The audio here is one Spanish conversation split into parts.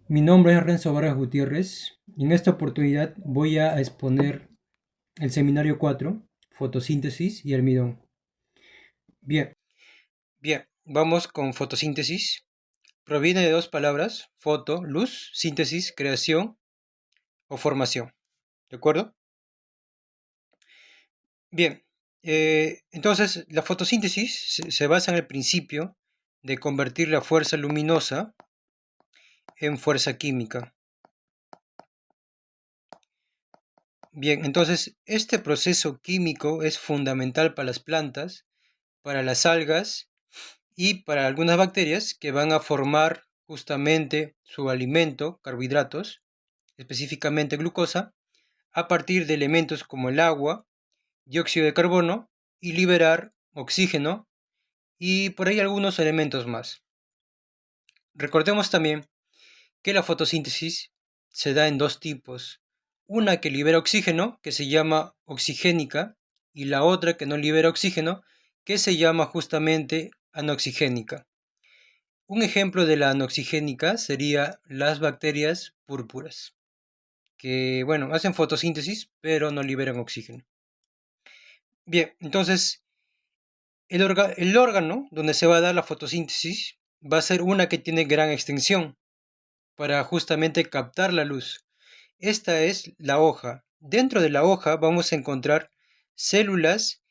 Mi nombre es Renzo Vargas Gutiérrez y en esta oportunidad voy a exponer el seminario 4, fotosíntesis y almidón. Bien, bien, vamos con fotosíntesis. Proviene de dos palabras, foto, luz, síntesis, creación o formación. ¿De acuerdo? Bien, entonces la fotosíntesis se basa en el principio de convertir la fuerza luminosa en fuerza química. Bien, entonces este proceso químico es fundamental para las plantas, para las algas y para algunas bacterias que van a formar justamente su alimento, carbohidratos, específicamente glucosa, a partir de elementos como el agua, dióxido de carbono y liberar oxígeno y por ahí algunos elementos más. Recordemos también que la fotosíntesis se da en dos tipos. Una que libera oxígeno, que se llama oxigénica, y la otra que no libera oxígeno, que se llama justamente anoxigénica. Un ejemplo de la anoxigénica sería las bacterias púrpuras, que bueno, hacen fotosíntesis, pero no liberan oxígeno. Bien, entonces el órgano donde se va a dar la fotosíntesis va a ser una que tiene gran extensión para justamente captar la luz. Esta es la hoja. Dentro de la hoja vamos a encontrar células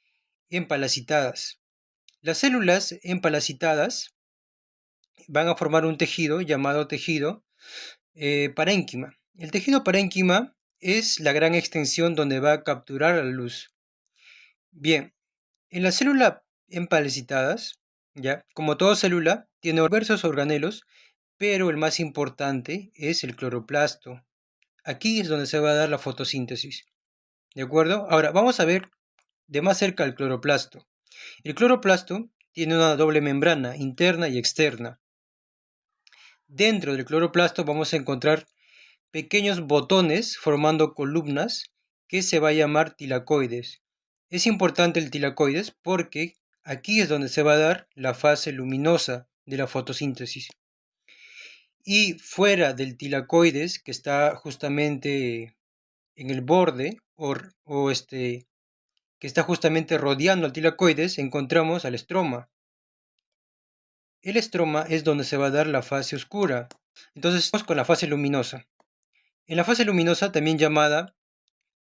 empalacitadas. Las células empalacitadas van a formar un tejido llamado tejido parénquima. El tejido parénquima es la gran extensión donde va a capturar la luz. Bien, en la célula empalacitadas, ya, como toda célula, tiene diversos organelos, pero el más importante es el cloroplasto. Aquí es donde se va a dar la fotosíntesis. ¿De acuerdo? Ahora vamos a ver de más cerca el cloroplasto. El cloroplasto tiene una doble membrana, interna y externa. Dentro del cloroplasto vamos a encontrar pequeños botones formando columnas que se va a llamar tilacoides. Es importante el tilacoides porque aquí es donde se va a dar la fase luminosa de la fotosíntesis. Y fuera del tilacoides, que está justamente en el borde que está justamente rodeando al tilacoides, encontramos al estroma. El estroma es donde se va a dar la fase oscura. Entonces vamos con la fase luminosa. En la fase luminosa, también llamada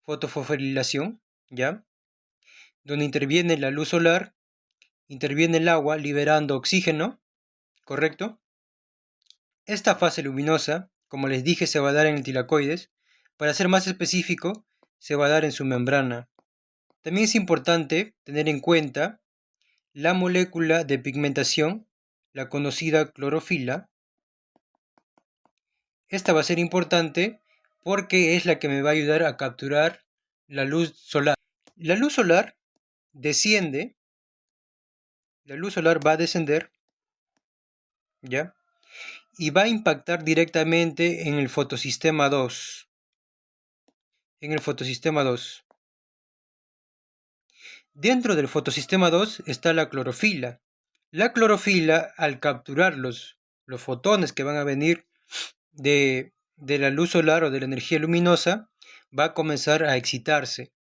fotofosforilación, ¿ya? Donde interviene la luz solar, interviene el agua liberando oxígeno, ¿correcto? Esta fase luminosa, como les dije, se va a dar en el tilacoides. Para ser más específico, se va a dar en su membrana. También es importante tener en cuenta la molécula de pigmentación, la conocida clorofila. Esta va a ser importante porque es la que me va a ayudar a capturar la luz solar. La luz solar desciende, la luz solar va a descender, ¿ya? Y va a impactar directamente en el fotosistema 2. En el fotosistema 2. Dentro del fotosistema 2 está la clorofila. La clorofila, al capturar los fotones que van a venir de la luz solar o de la energía luminosa, va a comenzar a excitarse.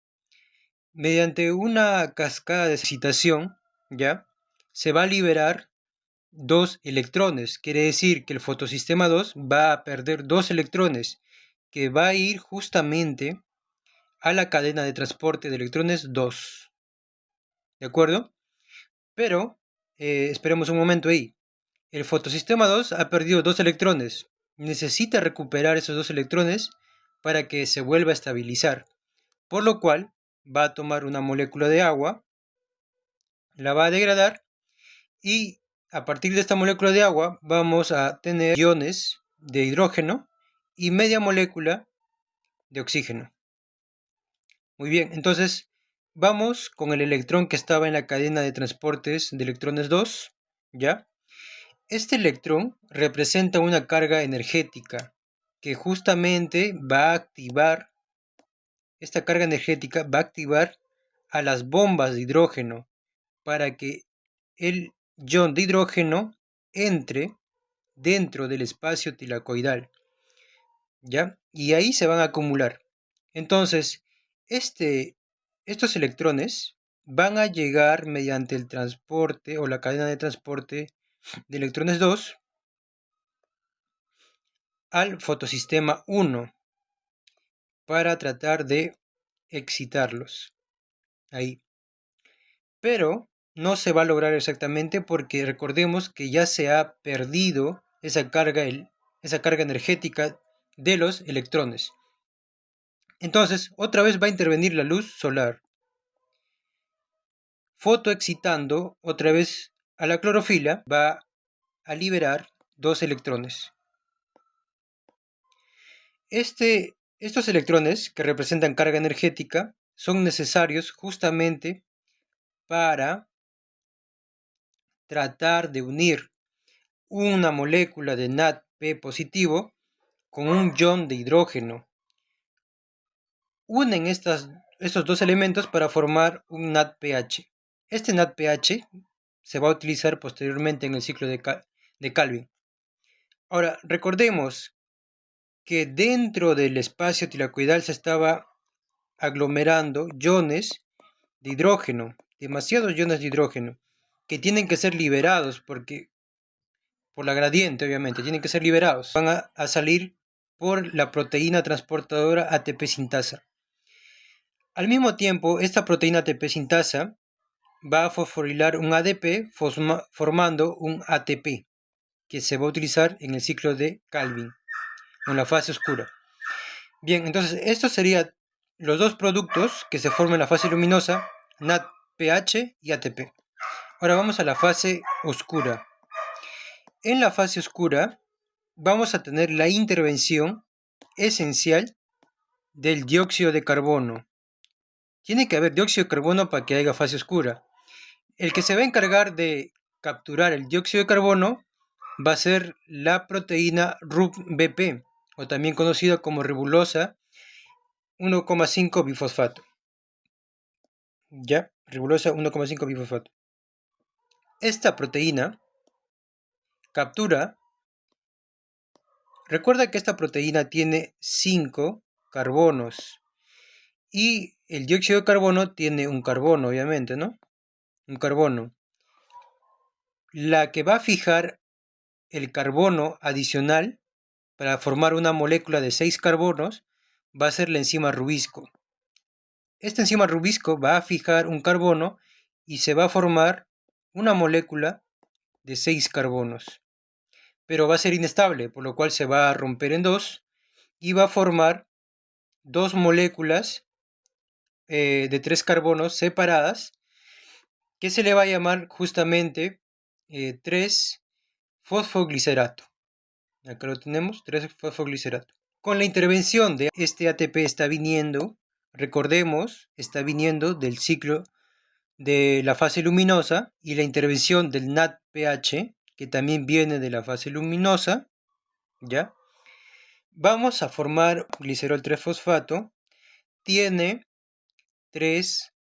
Mediante una cascada de excitación, ¿ya? Se va a liberar dos electrones. Quiere decir que el fotosistema 2 va a perder dos electrones, que va a ir justamente a la cadena de transporte de electrones 2. ¿De acuerdo? Pero, esperemos un momento ahí. El fotosistema 2 ha perdido dos electrones. Necesita recuperar esos dos electrones para que se vuelva a estabilizar. Por lo cual, va a tomar una molécula de agua, la va a degradar y a partir de esta molécula de agua vamos a tener iones de hidrógeno y media molécula de oxígeno. Muy bien, entonces vamos con el electrón que estaba en la cadena de transportes de electrones 2, ¿ya? Este electrón representa una carga energética que justamente va a activar, esta carga energética va a activar a las bombas de hidrógeno para que el ion de hidrógeno entre dentro del espacio tilacoidal. ¿ya? Y ahí se van a acumular. Entonces, estos electrones van a llegar mediante el transporte o la cadena de transporte de electrones 2 al fotosistema 1 para tratar de excitarlos ahí. Pero no se va a lograr exactamente porque recordemos que ya se ha perdido esa carga energética de los electrones. Entonces, otra vez va a intervenir la luz solar, fotoexcitando otra vez a la clorofila, va a liberar 2 electrones. Estos electrones, que representan carga energética, son necesarios justamente para tratar de unir una molécula de NADP positivo con un ion de hidrógeno. Unen estos 2 elementos para formar un NADPH. Este NADPH se va a utilizar posteriormente en el ciclo de Calvin. Ahora, recordemos que dentro del espacio tilacoidal se estaba aglomerando iones de hidrógeno, demasiados iones de hidrógeno, que tienen que ser liberados por la gradiente, obviamente, tienen que ser liberados. Van a salir por la proteína transportadora ATP sintasa. Al mismo tiempo, esta proteína ATP sintasa va a fosforilar un ADP formando un ATP, que se va a utilizar en el ciclo de Calvin, en la fase oscura. Bien, entonces estos serían los dos productos que se forman en la fase luminosa, NADPH y ATP. Ahora vamos a la fase oscura. En la fase oscura vamos a tener la intervención esencial del dióxido de carbono. Tiene que haber dióxido de carbono para que haya fase oscura. El que se va a encargar de capturar el dióxido de carbono va a ser la proteína RUBP, o también conocida como ribulosa 1,5 bifosfato. ¿Ya? Ribulosa 1,5 bifosfato. Esta proteína captura. Recuerda que esta proteína tiene 5 carbonos y el dióxido de carbono tiene un carbono, obviamente, ¿no? Un carbono. La que va a fijar el carbono adicional para formar una molécula de 6 carbonos va a ser la enzima rubisco. Esta enzima rubisco va a fijar un carbono y se va a formar una molécula de 6 carbonos. Pero va a ser inestable, por lo cual se va a romper en 2 y va a formar 2 moléculas de 3 carbonos separadas, que se le va a llamar justamente 3-fosfoglicerato. Acá lo tenemos, 3-fosfoglicerato. Con la intervención de este ATP está viniendo, recordemos, está viniendo del ciclo de la fase luminosa, y la intervención del NADPH, que también viene de la fase luminosa, ¿ya? Vamos a formar glicerol 3-fosfato, tiene 3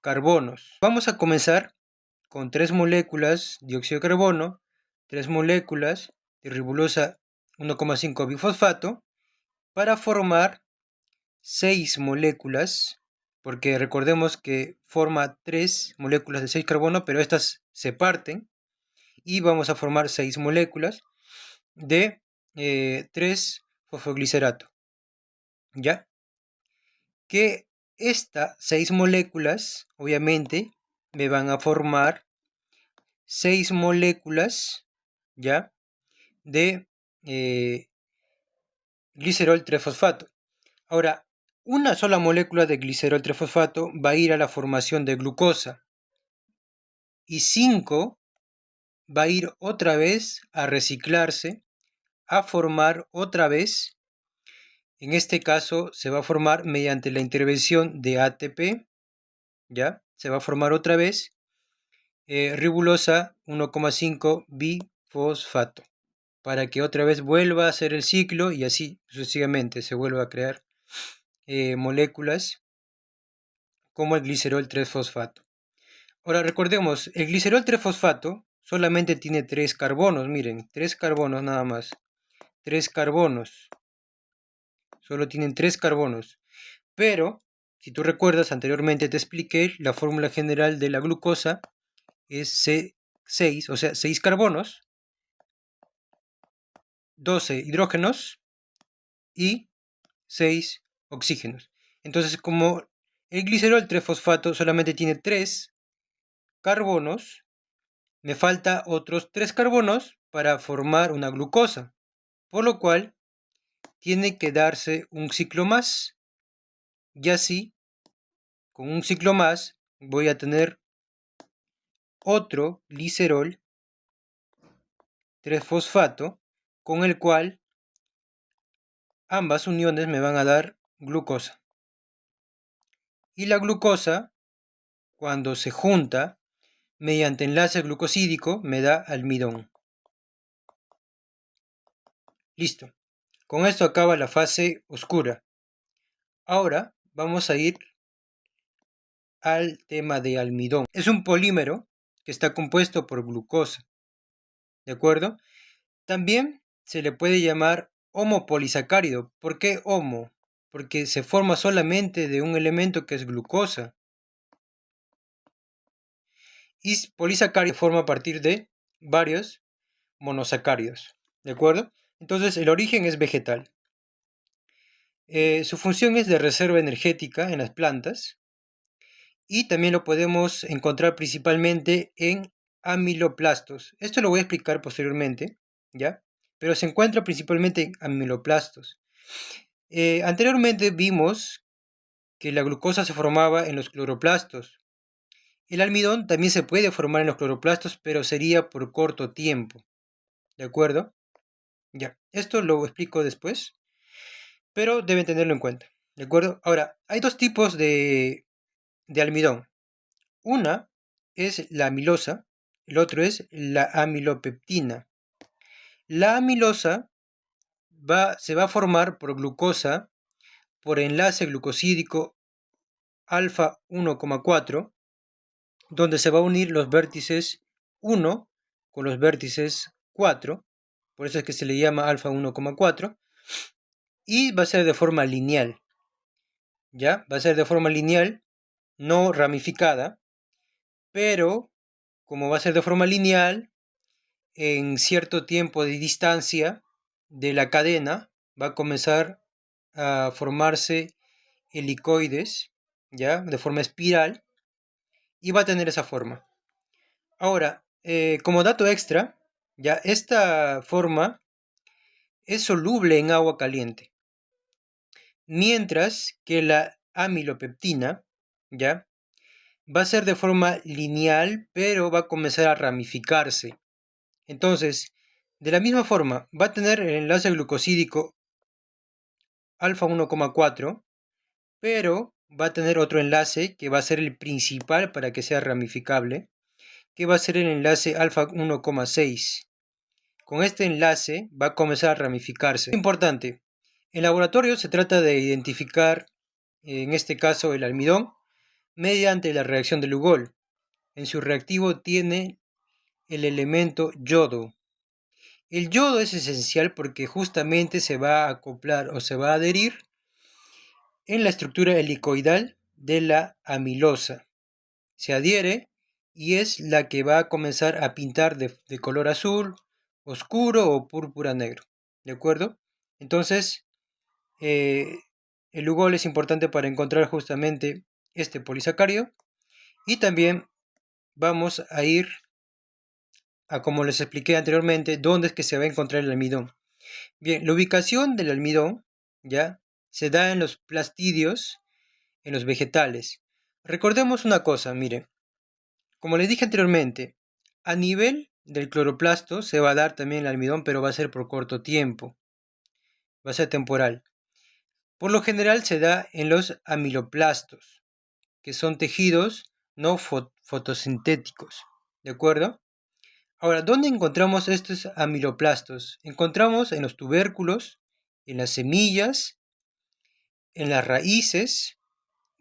carbonos. Vamos a comenzar con 3 moléculas de dióxido de carbono, 3 moléculas de ribulosa 1,5 bifosfato, para formar 6 moléculas, porque recordemos que forma 3 moléculas de 6 carbono, pero estas se parten, y vamos a formar 6 moléculas de 3-fosfoglicerato. ¿Ya? Que estas 6 moléculas, obviamente, me van a formar 6 moléculas, ¿ya? De glicerol 3-fosfato. Ahora, una sola molécula de glicerol 3-fosfato va a ir a la formación de glucosa, y 5 va a ir otra vez a reciclarse, a formar otra vez. En este caso se va a formar mediante la intervención de ATP, ¿ya? Se va a formar otra vez ribulosa 1,5 bifosfato, para que otra vez vuelva a hacer el ciclo y así sucesivamente se vuelva a crear moléculas como el glicerol 3-fosfato. Ahora recordemos, el glicerol 3-fosfato solamente tiene 3 carbonos, miren, 3 carbonos nada más, 3 carbonos. solo tienen 3 carbonos. Pero, si tú recuerdas, anteriormente te expliqué, la fórmula general de la glucosa es C6, o sea, 6 carbonos, 12 hidrógenos y 6 oxígenos. Entonces, como el glicerol 3-fosfato solamente tiene 3 carbonos, me falta otros 3 carbonos para formar una glucosa, por lo cual tiene que darse un ciclo más, y así, con un ciclo más, voy a tener otro glicerol 3-fosfato, con el cual ambas uniones me van a dar glucosa. Y la glucosa, cuando se junta mediante enlace glucosídico, me da almidón. Listo. Con esto acaba la fase oscura. Ahora vamos a ir al tema de almidón. Es un polímero que está compuesto por glucosa. ¿De acuerdo? También se le puede llamar homopolisacárido. ¿Por qué homo? Porque se forma solamente de un elemento que es glucosa. Y polisacárido se forma a partir de varios monosacáridos. ¿De acuerdo? Entonces el origen es vegetal. Su función es de reserva energética en las plantas. Y también lo podemos encontrar principalmente en amiloplastos. Esto lo voy a explicar posteriormente, ¿ya? Pero se encuentra principalmente en amiloplastos. Anteriormente vimos que la glucosa se formaba en los cloroplastos. El almidón también se puede formar en los cloroplastos, pero sería por corto tiempo. ¿De acuerdo? Ya, esto lo explico después, pero deben tenerlo en cuenta. ¿De acuerdo? Ahora, hay dos tipos de almidón. Una es la amilosa, el otro es la amilopeptina. La amilosa se va a formar por glucosa por enlace glucosídico alfa 1,4, donde se va a unir los vértices 1 con los vértices 4, por eso es que se le llama alfa 1,4, y va a ser de forma lineal, ¿ya? Va a ser de forma lineal, no ramificada, pero como va a ser de forma lineal, en cierto tiempo de distancia de la cadena va a comenzar a formarse helicoides, ¿ya? De forma espiral, y va a tener esa forma. Ahora, como dato extra, ya esta forma es soluble en agua caliente, mientras que la amilopeptina, ya, va a ser de forma lineal, pero va a comenzar a ramificarse. Entonces, de la misma forma, va a tener el enlace glucosídico alfa 1,4, pero va a tener otro enlace que va a ser el principal para que sea ramificable, que va a ser el enlace alfa 1,6. Con este enlace va a comenzar a ramificarse. Importante, en laboratorio se trata de identificar, en este caso el almidón, mediante la reacción de Lugol. En su reactivo tiene el elemento yodo. El yodo es esencial porque justamente se va a acoplar o se va a adherir en la estructura helicoidal de la amilosa. Se adhiere y es la que va a comenzar a pintar de color azul oscuro o púrpura negro. ¿De acuerdo? Entonces, el Lugol es importante para encontrar justamente este polisacárido. Y también vamos a ir a, como les expliqué anteriormente, dónde es que se va a encontrar el almidón. Bien, la ubicación del almidón ya se da en los plastidios, en los vegetales. Recordemos una cosa, miren, como les dije anteriormente, a nivel del cloroplasto se va a dar también el almidón, pero va a ser por corto tiempo, va a ser temporal. Por lo general se da en los amiloplastos, que son tejidos no fotosintéticos, ¿de acuerdo? Ahora, ¿dónde encontramos estos amiloplastos? Encontramos en los tubérculos, en las semillas, en las raíces,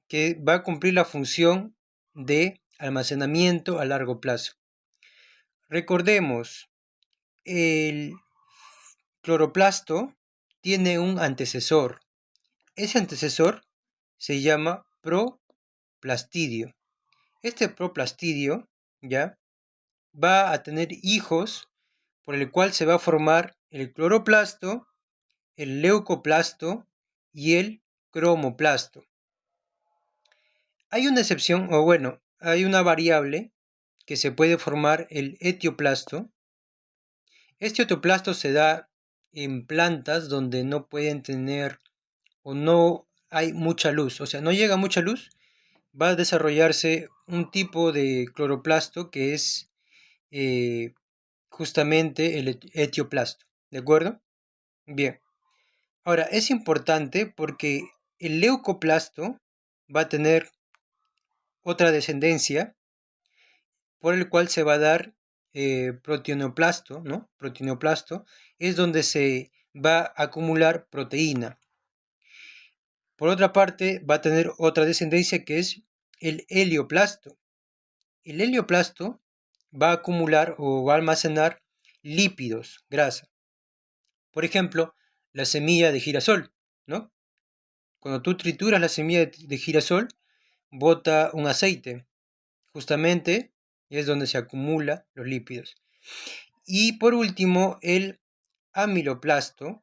que va a cumplir la función de almacenamiento a largo plazo. Recordemos, el cloroplasto tiene un antecesor, ese antecesor se llama proplastidio. Este proplastidio, ¿ya?, va a tener hijos por el cual se va a formar el cloroplasto, el leucoplasto y el cromoplasto. Hay una excepción, o bueno, hay una variable que se puede formar el etioplasto. Este etioplasto se da en plantas donde no pueden tener o no hay mucha luz, o sea, no llega mucha luz, va a desarrollarse un tipo de cloroplasto que es justamente el etioplasto, ¿de acuerdo? Bien, ahora es importante porque el leucoplasto va a tener otra descendencia por el cual se va a dar proteinoplasto, ¿no? Proteinoplasto es donde se va a acumular proteína. Por otra parte, va a tener otra descendencia que es el helioplasto. El helioplasto va a acumular o va a almacenar lípidos, grasa. Por ejemplo, la semilla de girasol, ¿no? Cuando tú trituras la semilla de girasol, bota un aceite. Justamente es donde se acumulan los lípidos. Y por último, el amiloplasto,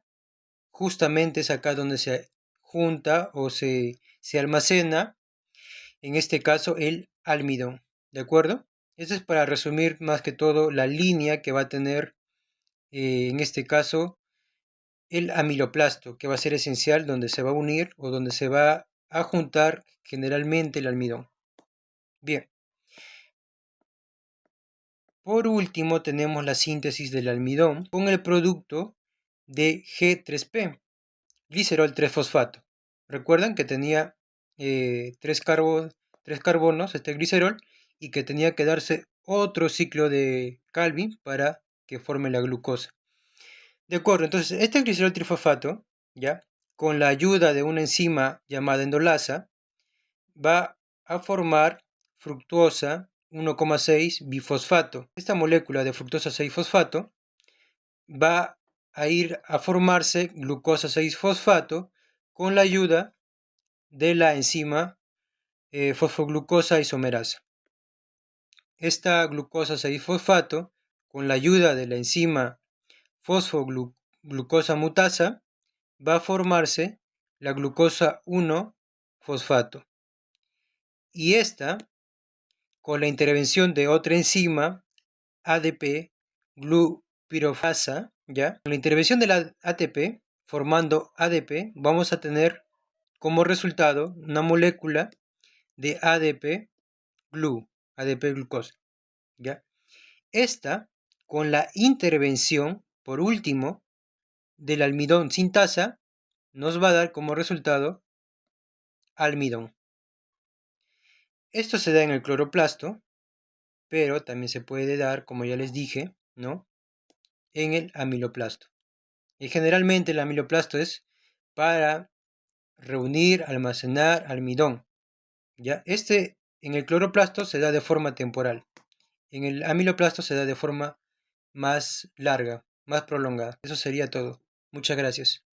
justamente es acá donde se junta o se almacena, en este caso, el almidón. ¿De acuerdo? Esto es para resumir más que todo la línea que va a tener, en este caso, el amiloplasto, que va a ser esencial, donde se va a unir o donde se va a juntar generalmente el almidón. Bien. Por último, tenemos la síntesis del almidón con el producto de G3P, glicerol 3-fosfato. Recuerdan que tenía tres carbonos, este glicerol, y que tenía que darse otro ciclo de Calvin para que forme la glucosa. De acuerdo, entonces este glicerol trifosfato, ¿ya?, con la ayuda de una enzima llamada endolasa, va a formar fructosa 1,6 bifosfato. Esta molécula de fructosa 6-fosfato va a ir a formarse glucosa 6-fosfato con la ayuda de la enzima fosfoglucosa isomerasa. Esta glucosa 6-fosfato, con la ayuda de la enzima fosfoglucosa mutasa, va a formarse la glucosa 1-fosfato. Y esta, con la intervención de otra enzima, ADP glupirofasa, ¿ya? Con la intervención de la ATP, formando ADP, vamos a tener como resultado una molécula de ADP glucosa, ¿ya? Esta, con la intervención, por último, del almidón sin tasa, nos va a dar como resultado almidón. Esto se da en el cloroplasto, pero también se puede dar, como ya les dije, ¿no?, en el amiloplasto. Y generalmente el amiloplasto es para reunir, almacenar almidón, ¿ya? Este en el cloroplasto se da de forma temporal. En el amiloplasto se da de forma más larga, más prolongada. Eso sería todo. Muchas gracias.